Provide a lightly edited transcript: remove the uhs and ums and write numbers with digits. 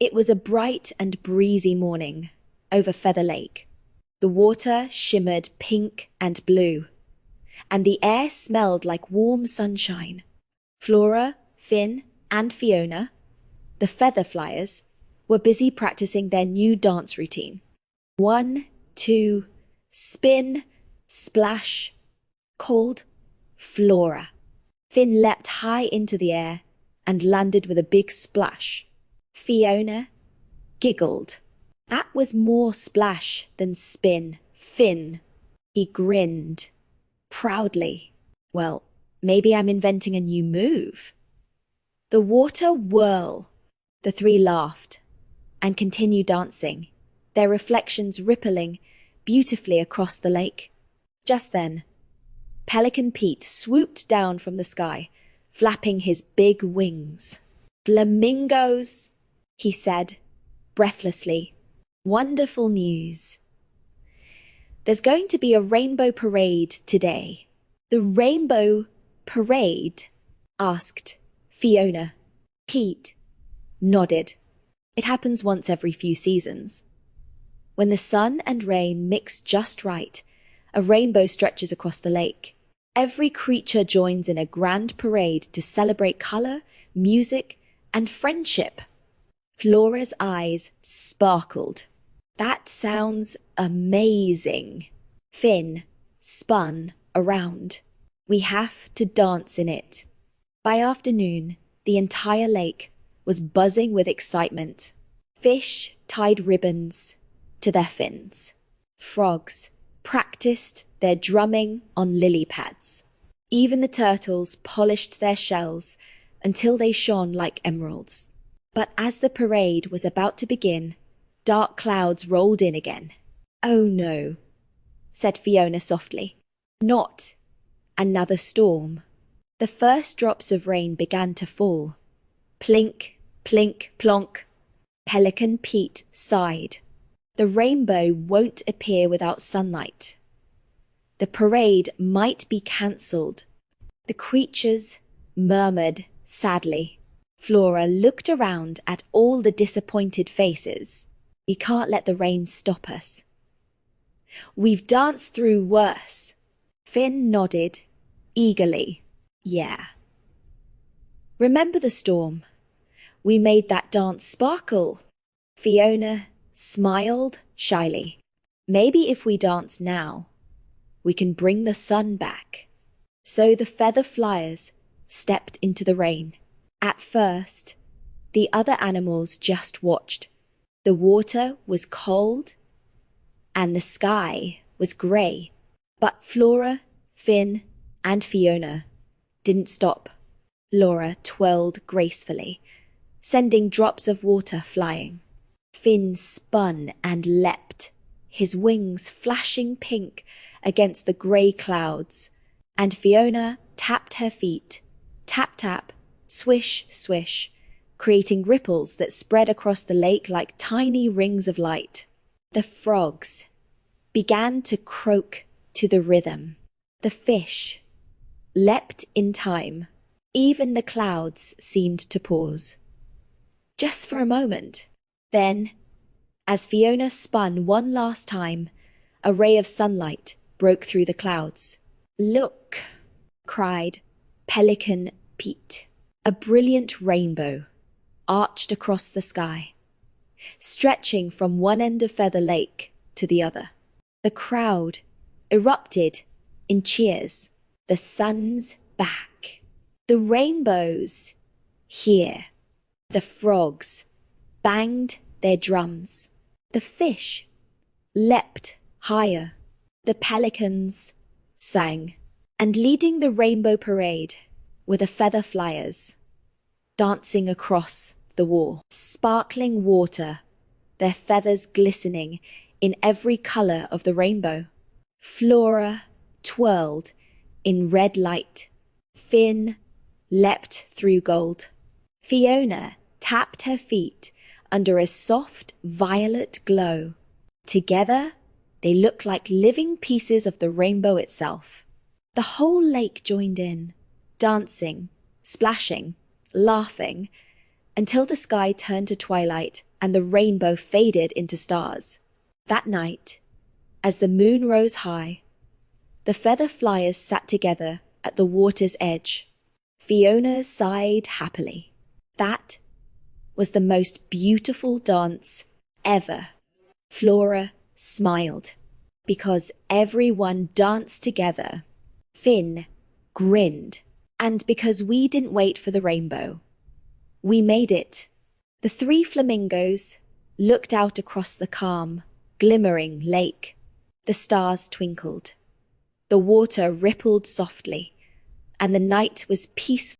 It was a bright and breezy morning over Feather Lake. The water shimmered pink and blue, and the air smelled like warm sunshine. Flora, Finn, and Fiona, the feather flyers, were busy practicing their new dance routine. 1, 2, spin, splash, called Flora. Finn leapt high into the air and landed with a big splash. Fiona giggled. That was more splash than spin, Finn. He grinned proudly. Well, maybe I'm inventing a new move. The water whirl. The three laughed and continued dancing, their reflections rippling beautifully across the lake. Just then, Pelican Pete swooped down from the sky, flapping his big wings. "Flamingos," he said, breathlessly. "Wonderful news. There's going to be a rainbow parade today." "The rainbow parade?" asked Fiona. Pete nodded. "It happens once every few seasons. When the sun and rain mix just right, a rainbow stretches across the lake. Every creature joins in a grand parade to celebrate color, music, and friendship." Flora's eyes sparkled. "That sounds amazing." Finn spun around. "We have to dance in it." By afternoon, the entire lake was buzzing with excitement. Fish tied ribbons to their fins. Frogs practiced their drumming on lily pads. Even the turtles polished their shells until they shone like emeralds. But as the parade was about to begin, dark clouds rolled in again. "Oh no," said Fiona softly. "Not another storm." The first drops of rain began to fall. Plink, plink, plonk. Pelican Pete sighed. The rainbow won't appear without sunlight. The parade might be cancelled. The creatures murmured sadly. Flora looked around at all the disappointed faces. "We can't let the rain stop us. We've danced through worse." Finn nodded eagerly. "Yeah. Remember the storm? We made that dance sparkle." Fiona smiled shyly. "Maybe if we dance now, we can bring the sun back." So the feather flyers stepped into the rain. At first, the other animals just watched. The water was cold and the sky was grey. But Flora, Finn, and Fiona didn't stop. Flora twirled gracefully, sending drops of water flying. Finn spun and leapt, his wings flashing pink against the grey clouds, and Fiona tapped her feet, tap tap, swish swish, creating ripples that spread across the lake like tiny rings of light. The frogs began to croak to the rhythm. The fish leapt in time. Even the clouds seemed to pause. Just for a moment. Then, as Fiona spun one last time, a ray of sunlight broke through the clouds. "Look!" cried Pelican Pete. A brilliant rainbow arched across the sky, stretching from one end of Feather Lake to the other. The crowd erupted in cheers. "The sun's back. The rainbow's here." The frogs banged their drums. The fish leapt higher. The pelicans sang. And leading the rainbow parade were the feather flyers, dancing across the wall. Sparkling water, their feathers glistening in every colour of the rainbow. Flora twirled in red light. Finn leapt through gold. Fiona tapped her feet under a soft violet glow. Together, they looked like living pieces of the rainbow itself. The whole lake joined in, dancing, splashing, laughing, until the sky turned to twilight and the rainbow faded into stars. That night, as the moon rose high, the feather flyers sat together at the water's edge. Fiona sighed happily. That was the most beautiful dance ever. Flora smiled, because everyone danced together. Finn grinned, and because we didn't wait for the rainbow. We made it. The three flamingos looked out across the calm, glimmering lake. The stars twinkled. The water rippled softly, and the night was peaceful